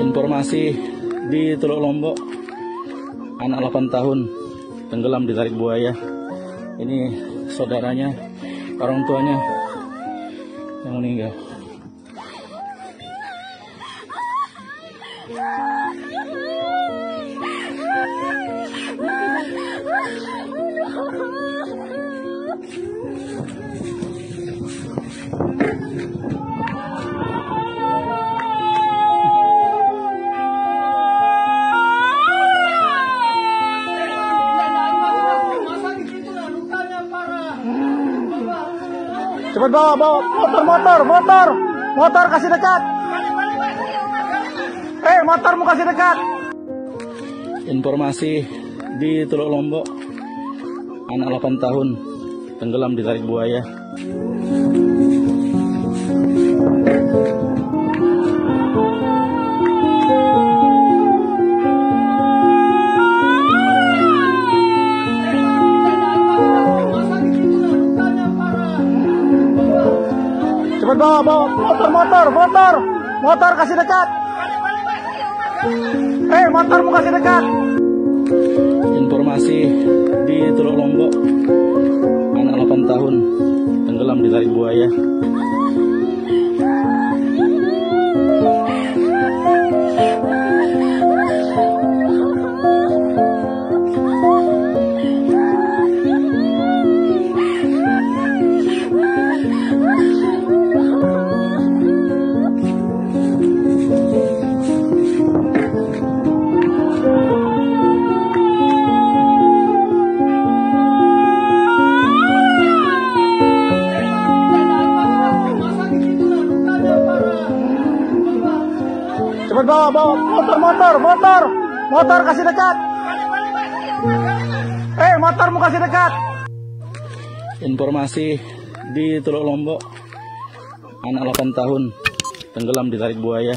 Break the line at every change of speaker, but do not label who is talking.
Informasi di Teluk Lombok, anak 8 tahun tenggelam ditarik buaya. Ini saudaranya, orang tuanya yang meninggal.
Cepat bawa motor kasih dekat. Motormu kasih dekat.
Informasi di Teluk Lombok, anak 8 tahun tenggelam ditarik buaya.
Cepat bawa motor kasih dekat. Motormu kasih dekat.
Informasi di Teluk Lombok, anak 8 tahun tenggelam ditarik buaya.
Cepat bawa motor kasih dekat. Motormu kasih dekat.
Informasi di Teluk Lombok, anak 8 tahun tenggelam ditarik buaya.